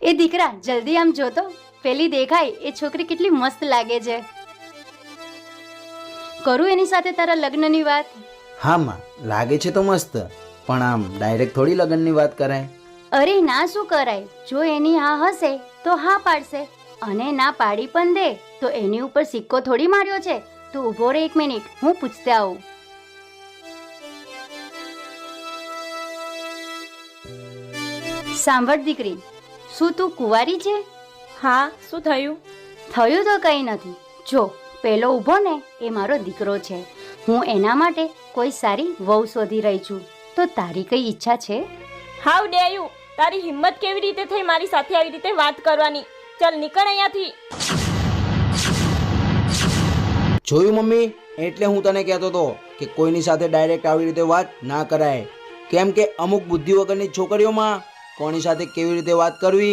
એ દીકરા જલ્દી આમ જોતો, પેલી દેખાય એ છોકરી કેટલી મસ્ત લાગે છે. કરું એની સાથે તારા લગ્નની વાત? હા માં, લાગે છે તો મસ્ત, પણ આમ ડાયરેક્ટ થોડી લગ્નની વાત કરાય. અરે ના, શું કરાય? જો એની હા હશે તો હા પાડશે, અને ના પાડી પણ દે તો એની ઉપર સિક્કો થોડી માર્યો છે. તું ઊભો રે 1 મિનિટ, હું પૂછતે આવું. સાંભળ દીકરી, શું તું કુંવારી છે? હા, શું થયું? થયું તો કંઈ નથી. જો પેલો ઊભો ને એ મારો દીકરો છે. હું એના માટે કોઈ સારી વહુ શોધી રહી છું. તો તારી કઈ ઈચ્છા છે? How dare you! તારી હિંમત કેવી રીતે થઈ મારી સાથે આવી રીતે વાત કરવાની? ચલ નીકળ અહીંયાથી. જોયું મમ્મી, એટલે હું તને કહેતો હતો કે કોઈની સાથે ડાયરેક્ટ આવી રીતે વાત ના કરાય. કેમ કે અમુક બુદ્ધિ વગરની છોકરીઓમાં કોની સાથે કેવી રીતે વાત કરવી